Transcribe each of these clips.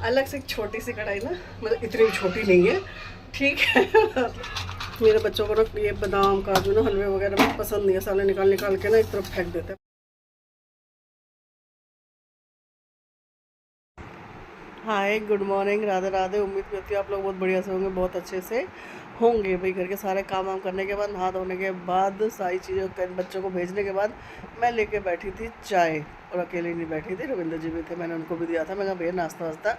अलग से एक छोटी सी कढ़ाई ना, मतलब इतनी भी छोटी नहीं है, ठीक है। मेरे बच्चों को ना ये बादाम काजू ना हलवे वगैरह में पसंद नहीं है, साले निकाल निकाल के ना एक तरफ फेंक देते हैं। Hi good morning, Radhe Radhe. उम्मीद करती हूँ आप लोग बहुत बढ़िया से होंगे, बहुत अच्छे से होंगे। भाई घर के सारे काम वाम करने के बाद, नहा धोने के बाद, सारी चीज़ें कर बच्चों को भेजने के बाद मैं लेके बैठी थी चाय। और अकेले नहीं बैठी थी, रविंद्र जी भी थे, मैंने उनको भी दिया था। मैं कहा भैया नाश्ता वास्ता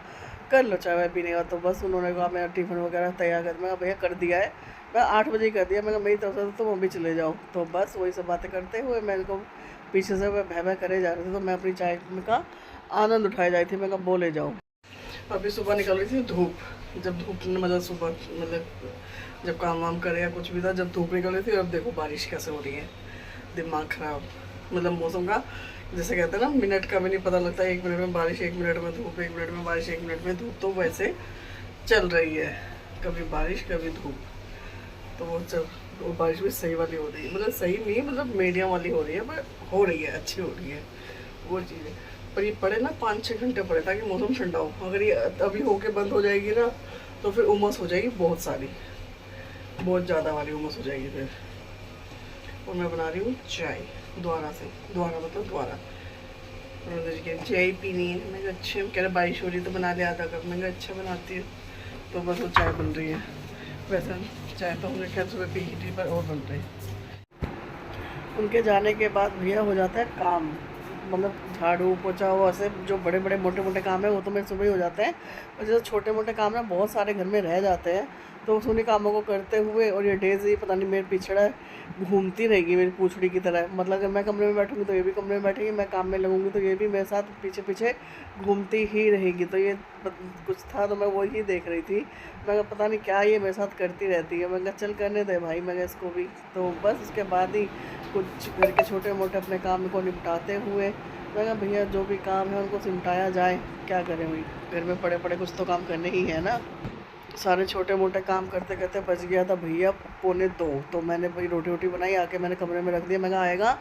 कर लो, चाय वाय पीने का। तो बस उन्होंने कहा मेरा टिफ़िन वगैरह तैयार कर। मैं कहा भैया कर दिया है, मैं 8 बजे ही कर दिया। मैं कहा मेरी तरफ से तो तुम अभी चले जाओ। तो बस वही सब बातें करते हुए मैं इनको पीछे से वह भय भय करे जा रहे थे, तो मैं अपनी चाय का आनंद उठाए जा रही थी। मैं कहा बोले जाओ। अभी सुबह निकल रही थी धूप, जब धूप मतलब सुबह मतलब जब काम वाम करे या कुछ भी था, जब धूप निकल रही थी। अब देखो बारिश कैसे हो रही है, दिमाग ख़राब। मतलब मौसम का जैसे कहते हैं ना, मिनट का भी नहीं पता लगता। 1 मिनट में बारिश, 1 मिनट में धूप, 1 मिनट में बारिश, 1 मिनट में धूप। तो वैसे चल रही है, कभी बारिश कभी धूप। तो वो बारिश भी सही वाली हो रही है, मतलब सही नहीं, मतलब मीडियम वाली हो रही है, पर हो रही है, अच्छी हो रही है वो चीज़ें। पर ये पड़े ना 5-6 घंटे पड़े, ताकि मौसम ठंडा हो। अगर ये अभी होके बंद हो जाएगी ना, तो फिर उमस हो जाएगी बहुत सारी, बहुत ज़्यादा वाली उमस हो जाएगी फिर। और मैं बना रही हूँ चाय दोबारा से, दोबारा मतलब दोबारा। रविंद्र जी की चाय पीनी है। मैं अच्छा, कह रहे बारिश हो रही तो बना ले आधा कप। मैं अच्छा बनाती हूँ। तो बस वो चाय बन रही है। वैसे चाय तो हमने खैर सुबह पी थी, पर और बन रही है। उनके जाने के बाद भैया हो जाता है काम, मतलब झाड़ू पोछा, वो ऐसे जो बड़े बड़े मोटे मोटे काम है वो तो मेरे सुबह ही हो जाते हैं। और जो छोटे मोटे काम है बहुत सारे घर में रह जाते हैं, तो उन्हीं कामों को करते हुए। और ये डेज़ी पता नहीं मेरे पीछे घूमती रहेगी मेरी पूछड़ी की तरह। मतलब अगर मैं कमरे में बैठूंगी तो ये भी कमरे में बैठेगी, मैं काम में लगूंगी तो ये भी मेरे साथ पीछे पीछे घूमती ही रहेगी। तो ये कुछ था तो मैं वही देख रही थी। मैं पता नहीं क्या ये मेरे साथ करती रहती है। मैं कहा चल करने दे भाई, मैं इसको भी। तो बस उसके बाद ही कुछ घर के छोटे मोटे अपने काम को निपटाते हुए, मैं कहा भैया जो भी काम है उनको सिमटाया जाए, क्या करें भाई, घर में पड़े पड़े कुछ तो काम करने ही है ना। सारे छोटे मोटे काम करते करते बच गया था भैया 1:45। तो मैंने भाई रोटी वोटी बनाई, आके मैंने कमरे में रख दिया। मैं कहा आएगा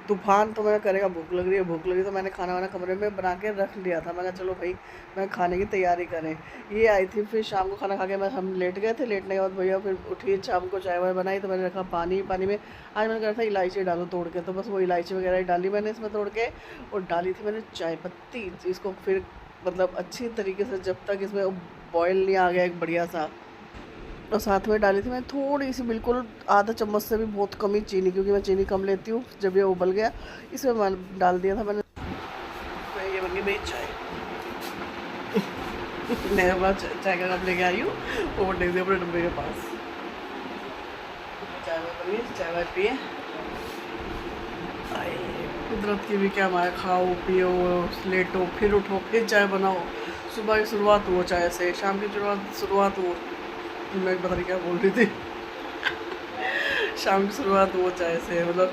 तूफान तो मैं करेगा, भूख लग रही है, भूख लगी। तो मैंने खाना वाना कमरे में बना के रख लिया था। मैं कहा चलो भाई मैं खाने की तैयारी करें। ये आई थी, फिर शाम को खाना खा के मैं हम लेट गए थे। लेटने के बाद भैया फिर उठी, शाम को चाय वाय बनाई। तो मैंने रखा पानी, पानी में आज मैंने कहा था इलायची डालो तोड़ के। तो बस वो इलायची वगैरह ही डाली मैंने इसमें तोड़ के। और डाली थी मैंने चाय पत्ती, इसको फिर मतलब अच्छी तरीके से जब तक इसमें बॉयल नहीं आ गया एक बढ़िया सा। और साथ में डाली थी मैं थोड़ी सी, बिल्कुल आधा चम्मच से भी बहुत कम ही चीनी, क्योंकि मैं चीनी कम लेती हूँ। जब ये उबल गया इसमें मैं डाल दिया था मैंने। तो ये बन गई मेरी चाय। मेरे पास चाय का कप लेके आई हूँ, वो देख दिया अपने डब्बे के पास। चाय वाय बनी, चाय वाय पिए। कुदरत की भी क्या माया, खाओ पियो लेटो फिर उठो फिर चाय बनाओ। सुबह की शुरुआत हो चाय से, शाम की शुरुआत हो, मैं पता नहीं क्या बोल रही थी। शाम की शुरुआत हो चाय से, मतलब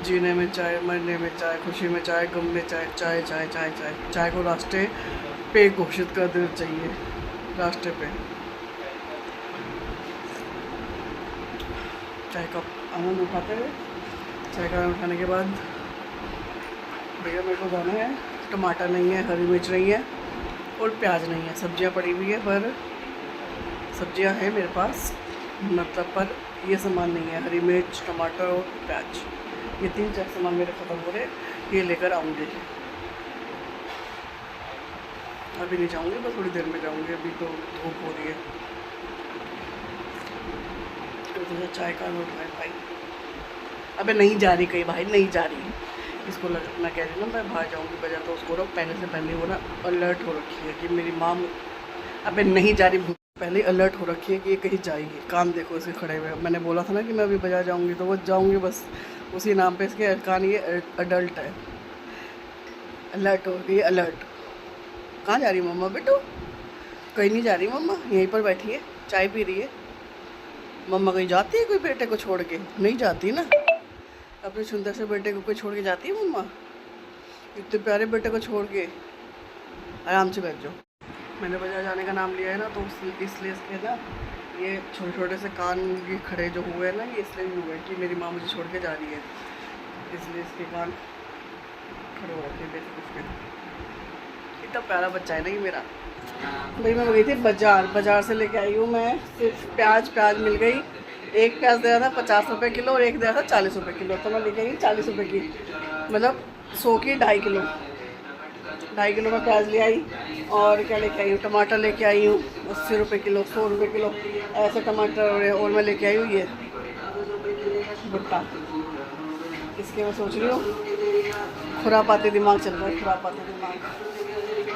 जीने में चाय, मरने में चाय, खुशी में चाय, गम में चाय, चाय चाय चाय चाय। चाय को रास्ते पे घोषित कर देना चाहिए, रास्ते पे। चाय का आनंद उठाते हुए, चाय का आनंद उठाने के बाद भैया मेरे को जाना है। टमाटर नहीं है, हरी मिर्च नहीं है और प्याज नहीं है। सब्जियां पड़ी हुई है, पर सब्जियां हैं मेरे पास, मतलब पर ये सामान नहीं है, हरी मिर्च टमाटर और प्याज। ये 3-4 सामान मेरे ख़त्म हो रहे, ये लेकर आऊँगी। अभी नहीं जाऊँगी, बस थोड़ी देर में जाऊँगी, अभी तो धूप हो रही है। तो चाय का नोट है भाई। अबे नहीं जा रही कहीं भाई, नहीं जा रही। इसको मैं कह रही हूँ ना मैं बाहर जाऊँगी बाजार, तो उसको ना पहले से पहले वो ना अलर्ट हो रखी है कि मेरी माँ अबे नहीं जा रही, पहले अलर्ट हो रखी है कि ये कहीं जाएगी। काम देखो इसे खड़े हुए। मैंने बोला था ना कि मैं अभी बाजार जाऊँगी, तो वो जाऊँगी बस उसी नाम पे। इसके कान ये अडल्ट है, अलर्ट हो गई, अलर्ट। कहाँ जा रही मम्मा बेटू? कहीं नहीं जा रही मम्मा, यहीं पर बैठी है चाय पी रही है। मम्मा कहीं जाती है कोई बेटे को छोड़ के? नहीं जाती ना, अपने सुंदर से बेटे को कोई छोड़ के जाती है मम्मा? इतने प्यारे बेटे को छोड़ के आराम से बैठ जाओ। मैंने बाजार जाने का नाम लिया है ना, तो इसलिए इसके ना ये छोटे छोटे से कान ये खड़े जो हुए हैं ना, ये इसलिए हुए कि मेरी माँ मुझे छोड़ के जा रही है, इसलिए इसके कान खड़े हो रखे बेसिक उसके। कितना प्यारा बच्चा है ना ये मेरा। भाई मैं गई थी बाज़ार से लेके आई हूँ मैं सिर्फ प्याज मिल गई। एक प्याज दे रहा था 50 रुपये किलो और एक दे रहा था 40 रुपये किलो, तो मैं लेके आई 40 रुपये की, मतलब 100 की 2.5 किलो मैं प्याज ले आई। और क्या लेके आई हूँ, टमाटर लेके आई हूँ 80 रुपये किलो, 100 रुपये किलो ऐसे टमाटर। और मैं लेके आई हूँ ये भुट्टा। इसके मैं सोच रही हूँ खुरापाती दिमाग चल रहा है, खुरापाती दिमाग।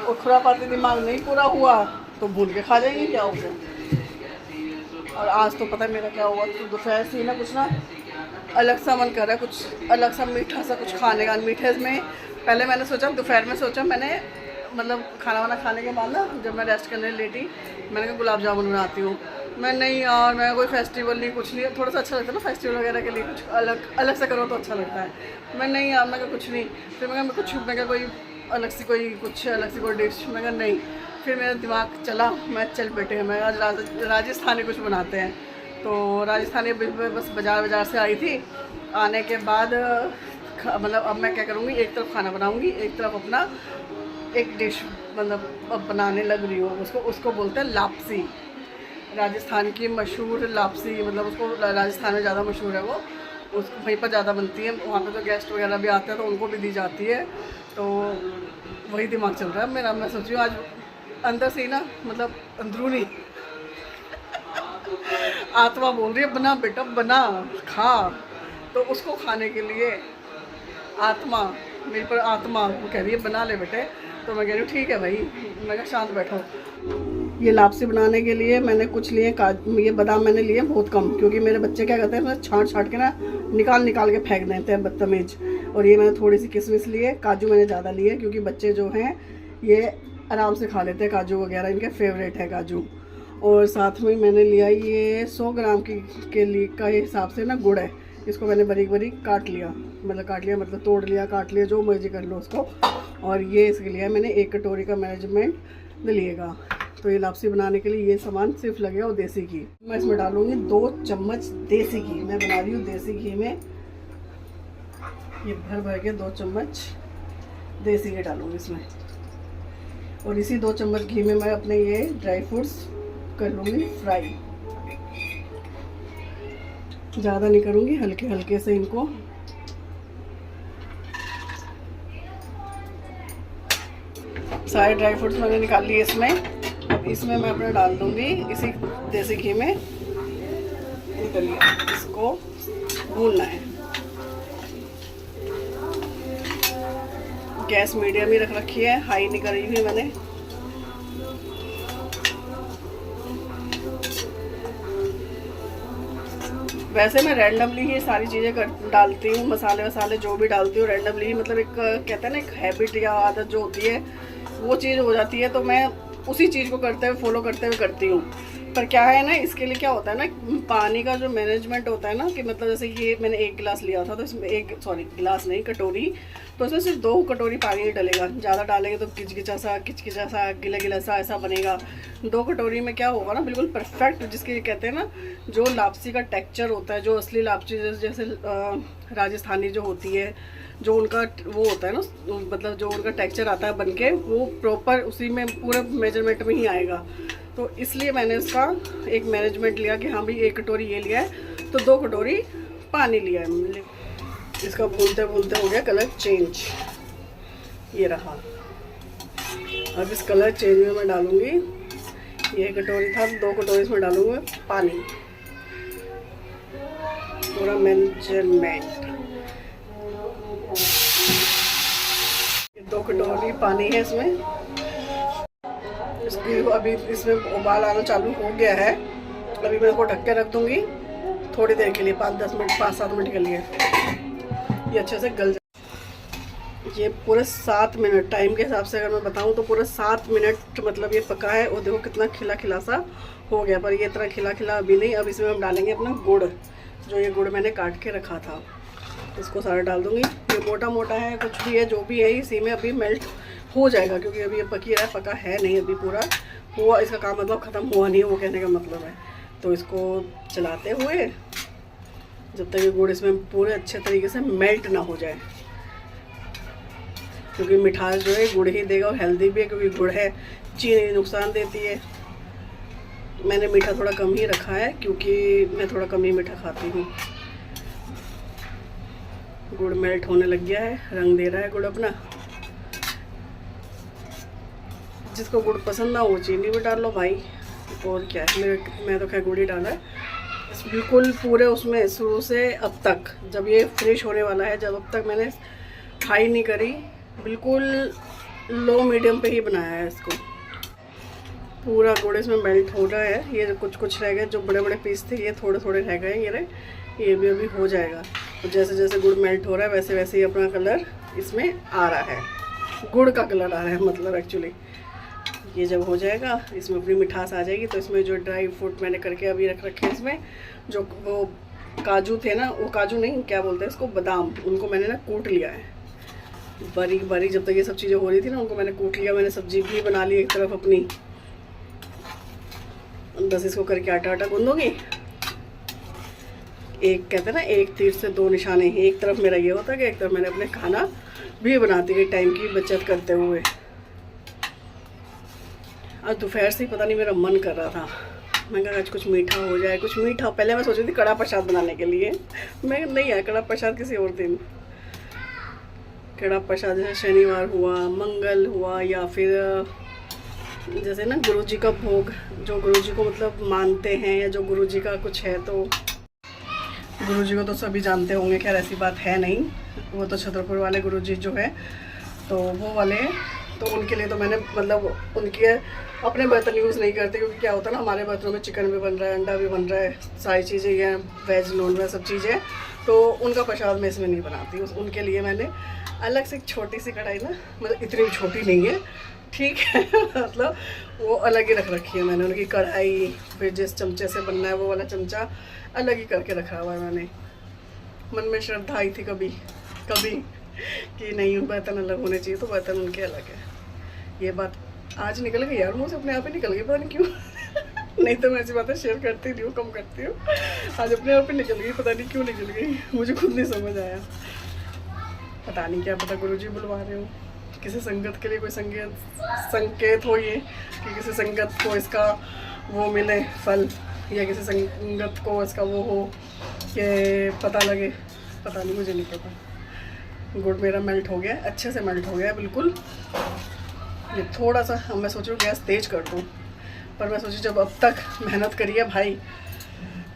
और खुरापाती दिमाग नहीं पूरा हुआ तो भूल के खा जाएंगे, क्या हो गया। और आज तो पता है मेरा क्या हुआ, तो दोपहर से ना कुछ ना अलग सा मन कर रहा है, कुछ अलग सा मीठा सा कुछ खाने का। मीठे में पहले मैंने सोचा, दोपहर में सोचा मैंने, मतलब खाना वाना खाने के बाद ना जब मैं रेस्ट करने लेटी, मैंने कहा गुलाब जामुन बनाती हूँ। मैं नहीं यार, मैं कोई फेस्टिवल नहीं, कुछ नहीं, थोड़ा सा अच्छा लगता है ना फेस्टिवल वगैरह के लिए, कुछ अलग से करो तो अच्छा लगता है। मैं नहीं यार, मैं कुछ नहीं। फिर मैं कोई अलग सी कोई डिश, मैं कहा नहीं। फिर मेरा दिमाग चला, मैं चल बैठे, मैं आज राजस्थानी कुछ बनाते हैं। तो राजस्थानी बस बाज़ार से आई थी। आने के बाद मतलब अब मैं क्या करूँगी, एक तरफ खाना बनाऊँगी, एक तरफ अपना एक डिश मतलब अब बनाने लग रही हूँ। उसको बोलते हैं लापसी, राजस्थान की मशहूर लापसी, मतलब उसको राजस्थान में ज़्यादा मशहूर है वो, उसको वहीं पर ज़्यादा बनती है। वहाँ पे तो गेस्ट वगैरह भी आते हैं तो उनको भी दी जाती है। तो वही दिमाग चल रहा है मेरा। मैं सोच रही हूँ आज अंदर से ही ना, मतलब अंदरूनी आत्मा बोल रही है बना बेटा बना खा। तो उसको खाने के लिए आत्मा मेरे पर, आत्मा वो कह रही है बना ले बेटे। तो मैं कह रही हूँ ठीक है भाई, मैं कहा शांत बैठो। ये लापसी बनाने के लिए मैंने कुछ लिए ये बादाम मैंने लिए बहुत कम, क्योंकि मेरे बच्चे क्या करते हैं छाँट के ना निकाल के फेंक देते हैं बदतमीज। और ये मैंने थोड़ी सी किशमिश लिए, काजू मैंने ज़्यादा लिए क्योंकि बच्चे जो हैं ये आराम से खा लेते हैं काजू वगैरह, इनके फेवरेट है काजू। और साथ में मैंने लिया ये 100 ग्राम के लिए का हिसाब से ना गुड़ है, इसको मैंने बारीक काट लिया, मतलब तोड़ लिया, काट लिया, जो मर्जी कर लो उसको। और ये इसके लिए मैंने 1 कटोरी का मैनेजमेंट लिएगा। तो ये लापसी बनाने के लिए ये सामान सिर्फ लगेगा। और देसी घी मैं इसमें डालूँगी 2 चम्मच देसी घी। मैं बना रही हूँ देसी घी में, ये भर के 2 चम्मच देसी घी डालूँगी इसमें। और इसी 2 चम्मच घी में मैं अपने ये ड्राई फ्रूट्स कर लूँगी फ्राई। ज़्यादा नहीं करूँगी, हल्के से इनको। सारे ड्राई फ्रूट्स मैंने निकाल लिए इसमें। अब इसमें मैं अपना डाल दूँगी इसी देसी घी में। निकलिए, इसको भूनना है। गैस मीडियम ही रख रखी है, हाई नहीं करी हुई मैंने। वैसे मैं रैंडमली ही सारी चीज़ें डालती हूँ, मसाले जो भी डालती हूँ रैंडमली, मतलब एक कहते हैं ना एक हैबिट या आदत जो होती है वो चीज़ हो जाती है, तो मैं उसी चीज़ को फॉलो करते हुए करती हूँ। पर क्या है ना, इसके लिए क्या होता है ना, पानी का जो मैनेजमेंट होता है ना, कि मतलब जैसे ये मैंने 1 गिलास लिया था, तो इसमें गिलास नहीं कटोरी, तो इसमें सिर्फ 2 कटोरी पानी ही डलेगा। ज़्यादा डालेंगे तो किचकिचा सा गिला सा ऐसा बनेगा। 2 कटोरी में क्या होगा ना, बिल्कुल परफेक्ट, जिसके कहते हैं ना जो लापसी का टेक्सचर होता है, जो असली लापसी जैसे राजस्थानी जो होती है, जो उनका वो होता है ना, मतलब जो उनका टेक्सचर आता है बनके, वो प्रॉपर उसी में पूरे मेजरमेंट में ही आएगा। तो इसलिए मैंने इसका एक मैनेजमेंट लिया कि हाँ भाई 1 कटोरी ये लिया है तो 2 कटोरी पानी लिया है। इसका भूनते हो गया कलर चेंज, ये रहा। अब इस कलर चेंज में मैं डालूँगी, ये 1 कटोरी था, 2 कटोरी इसमें डालूँगी पानी, पूरा मेजरमेंट। 2 कटोरी पानी है इसमें। इसकी अभी इसमें उबाल आना चालू हो गया है। अभी मैं इसको ढक के रख दूँगी थोड़ी देर के लिए, 5-7 मिनट के लिए, ये अच्छे से गल जाए। ये पूरे 7 मिनट टाइम के हिसाब से अगर मैं बताऊँ तो पूरे 7 मिनट मतलब ये पका है। और देखो कितना खिला सा हो गया, पर ये इतना खिला अभी नहीं। अब इसमें हम डालेंगे अपना गुड़, जो ये गुड़ मैंने काट के रखा था, इसको सारा डाल दूँगी। ये मोटा है, कुछ भी है, जो भी है, इसी में अभी मेल्ट हो जाएगा, क्योंकि अभी ये पका है नहीं अभी पूरा हुआ, इसका काम मतलब ख़त्म हुआ नहीं है, वो कहने का मतलब है। तो इसको चलाते हुए जब तक ये गुड़ इसमें पूरे अच्छे तरीके से मेल्ट ना हो जाए। क्योंकि मिठास जो है गुड़ ही देगा और हेल्दी भी है, क्योंकि गुड़ है, चीनी नुकसान देती है। मैंने मीठा थोड़ा कम ही रखा है क्योंकि मैं थोड़ा कम ही मीठा खाती हूँ। गुड़ मेल्ट होने लग गया है, रंग दे रहा है गुड़ अपना। जिसको गुड़ पसंद ना हो चीनी भी डाल लो भाई, और क्या है। मैं तो खैर गुड़ ही डाला है बिल्कुल पूरे उसमें, शुरू से अब तक, जब ये फ्रेश होने वाला है, जब अब तक मैंने हाई नहीं करी, बिल्कुल लो मीडियम पे ही बनाया है इसको। पूरा गुड़ इसमें मेल्ट हो रहा है। ये कुछ कुछ रह गए, जो बड़े बड़े पीस थे ये थोड़े थोड़े रह गए, ये भी अभी हो जाएगा। तो जैसे जैसे गुड़ मेल्ट हो रहा है वैसे वैसे ही अपना कलर इसमें आ रहा है, गुड़ का कलर आ रहा है मतलब एक्चुअली। ये जब हो जाएगा, इसमें अपनी मिठास आ जाएगी, तो इसमें जो ड्राई फ्रूट मैंने करके अभी रख रखे हैं, इसमें जो वो काजू थे ना, वो काजू नहीं, क्या बोलते हैं इसको, बादाम, उनको मैंने ना कूट लिया है बारीक बारीक। जब तक ये सब चीज़ें हो रही थी ना, उनको मैंने कूट लिया। मैंने सब्जी भी बना ली एक तरफ अपनी, बस इसको करके आटा आटा गूंदूंगी। एक कहते हैं ना, एक तीर से दो निशाने। एक तरफ मेरा ये होता है कि एक तरफ मैंने अपने खाना भी बनाती गई, टाइम की बचत करते हुए। आज दोपहर से ही पता नहीं मेरा मन कर रहा था, मैं कहा आज कुछ मीठा हो जाए, कुछ मीठा। पहले मैं सोच रही थी कड़ा प्रसाद बनाने के लिए, मैं नहीं आया कड़ा प्रसाद किसी और दिन। कड़ा प्रसाद जैसे शनिवार हुआ, मंगल हुआ, या फिर जैसे ना गुरुजी का भोग, जो गुरुजी को मतलब मानते हैं, या जो गुरुजी का कुछ है, तो गुरुजी को तो सभी जानते होंगे, खैर ऐसी बात है नहीं। वो तो छतरपुर वाले गुरुजी जो है, तो वो वाले, तो उनके लिए तो मैंने मतलब उनके अपने बर्तन यूज़ नहीं करते, क्योंकि क्या होता है ना, हमारे बर्तनों में चिकन भी बन रहा है, अंडा भी बन रहा है, सारी चीज़ें ये वेज नॉन वेज सब चीज़ें, तो उनका प्रसाद मैं इसमें नहीं बनाती। उनके लिए मैंने अलग से एक छोटी सी कढ़ाई ना, मतलब इतनी भी छोटी नहीं है, ठीक है मतलब वो अलग ही रख रखी है मैंने उनकी कढ़ाई। फिर जिस चमचे से बनना है वो वाला चमचा अलग ही करके रखा हुआ है मैंने। मन में श्रद्धा आई थी कभी कभी कि नहीं, बर्तन अलग होने चाहिए, तो बर्तन उनके अलग है। ये बात आज निकल गई यार, मुझे अपने आप ही निकल गई, पता नहीं क्यों नहीं तो मैं ऐसी बातें शेयर करती नहीं हूँ, कम करती हूँ। आज अपने आप ही निकल गई, पता नहीं क्यों निकल गई, मुझे खुद नहीं समझ आया। पता नहीं, क्या पता गुरुजी बुलवा रहे हो, किसी संगत के लिए कोई संकेत हो ये, कि किसी संगत को इसका वो मिले फल, या किसी संगत को इसका वो हो कि पता लगे, पता नहीं, मुझे नहीं पता। गुड़ मेरा मेल्ट हो गया, अच्छे से मेल्ट हो गया बिल्कुल। ये थोड़ा सा अब मैं सोच रही हूँ गैस तेज कर दूँ, पर मैं सोची जब अब तक मेहनत करी है भाई,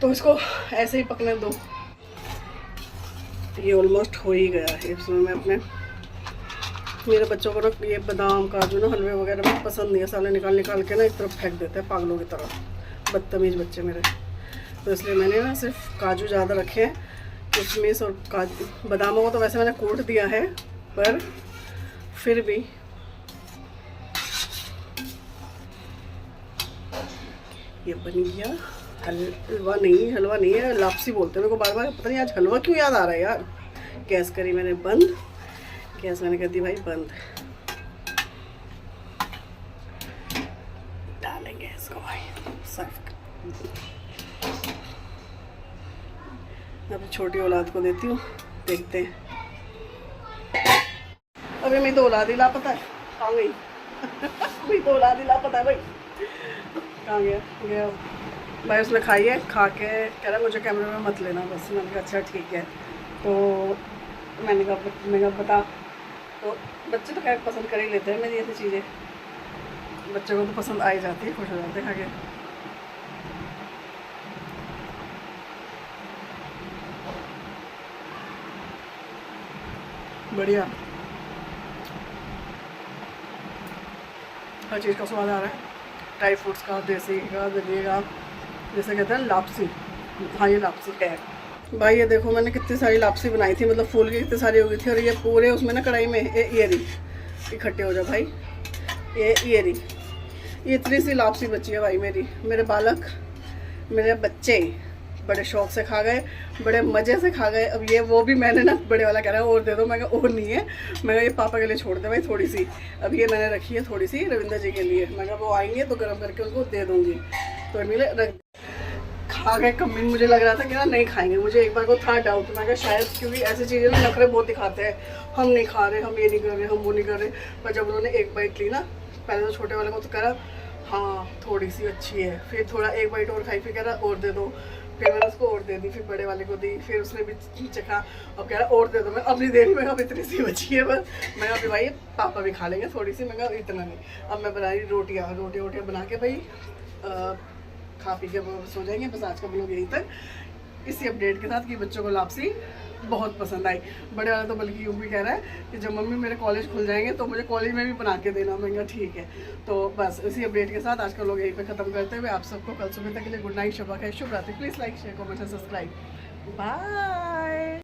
तो इसको ऐसे ही पकने दो। ये ऑलमोस्ट हो ही गया है। इसमें मैं अपने मेरे बच्चों को ना ये बादाम काजू ना हलवे वगैरह में पसंद नहीं है, साले निकाल निकाल के ना एक तरफ फेंक देते हैं पागलों की तरह, बदतमीज़ बच्चे मेरे। तो इसलिए मैंने ना सिर्फ काजू ज़्यादा रखे हैं, किशमिश और काजू। बादामों को तो वैसे मैंने कूट दिया है, पर फिर भी ये बन गया। हलवा नहीं है, लापसी बोलते हैं मेरे को बार बार, पता नहीं आज हलवा क्यों याद आ रहा है यार। गैस करी मैंने बंद, गैस मैंने कर दी भाई बंद। डालेंगे इसको भाई सर्व। अब छोटी औलाद को देती हूँ, देखते हैं। अभी मेरी तो औलाद ही लापता है, कहाँ गई मेरी तो औलाद ही लापता है भाई, कहाँ गया भाई। उसने खाई है, खा के कह रहा मुझे कैमरे में मत लेना बस। मैंने कहा अच्छा ठीक है। तो मैंने कहा बता, तो बच्चे तो खैर पसंद कर ही लेते हैं मेरी ऐसी चीज़ें, बच्चों को तो पसंद आ ही जाती है, खुश हो जाते हैं खा के। बढ़िया, हर चीज़ का स्वाद आ रहा है, ड्राई फ्रूट्स का, देसी का, दलिए का, जैसे कहते हैं लापसी। हाँ ये लापसी है भाई। ये देखो मैंने कितनी सारी लापसी बनाई थी, मतलब फूल की कितनी सारी हो गई थी, और ये पूरे उसमें ना कढ़ाई में ये रही, इकट्ठे हो जाओ भाई। ये रही, ये इतनी सी लापसी बची है भाई मेरी। मेरे बालक, मेरे बच्चे बड़े शौक से खा गए, बड़े मज़े से खा गए। अब ये वो भी मैंने ना, बड़े वाला कह रहा है और दे दो, मैं कहा और नहीं है, मैं कहा ये पापा के लिए छोड़ दे भाई थोड़ी सी। अब ये मैंने रखी है थोड़ी सी रविंदर जी के लिए, मैं कहा वो आएंगे तो गर्म करके उनको दे दूँगी। तो मिले रख खा गए कम्मीन। मुझे लग रहा था कि ना नहीं खाएंगे, मुझे एक बार को था डाउट, मैं कहा शायद क्योंकि ऐसी चीज़ें ना नखरे बहुत दिखाते हैं, हम नहीं खा रहे, हम ये नहीं कर रहे, हम वो नहीं कर रहे। पर जब उन्होंने एक बाइट ली ना, पहले तो छोटे वाले को तो करा हाँ थोड़ी सी अच्छी है, फिर थोड़ा एक बाइट और खाई, फिर कह रहा और दे दो, फिर मैंने उसको और दे दी, फिर बड़े वाले को दी, फिर उसने भी चखा, अब कह रहा और दे दो। मैं अपनी देरी में अब इतनी सी बची है बस, मैं अभी भाई पापा भी खा लेंगे थोड़ी सी, मैं कहा इतना नहीं। अब मैं बना रही रोटियाँ बना के भाई खा पी के सो जाएंगे। बस आज का ब्लॉग यहीं तक, इसी अपडेट के साथ कि बच्चों को लापसी बहुत पसंद आई। बड़े वाला तो बल्कि यूँ भी कह रहा है कि जब मम्मी मेरे कॉलेज खुल जाएंगे तो मुझे कॉलेज में भी बना के देना। मैं कहा ठीक है। तो बस इसी अपडेट के साथ आज का लोग यहीं पे ख़त्म करते हुए आप सबको कल सुबह तक के लिए गुड नाइट, शुभ रात्रि। Please like share comment and subscribe. Bye.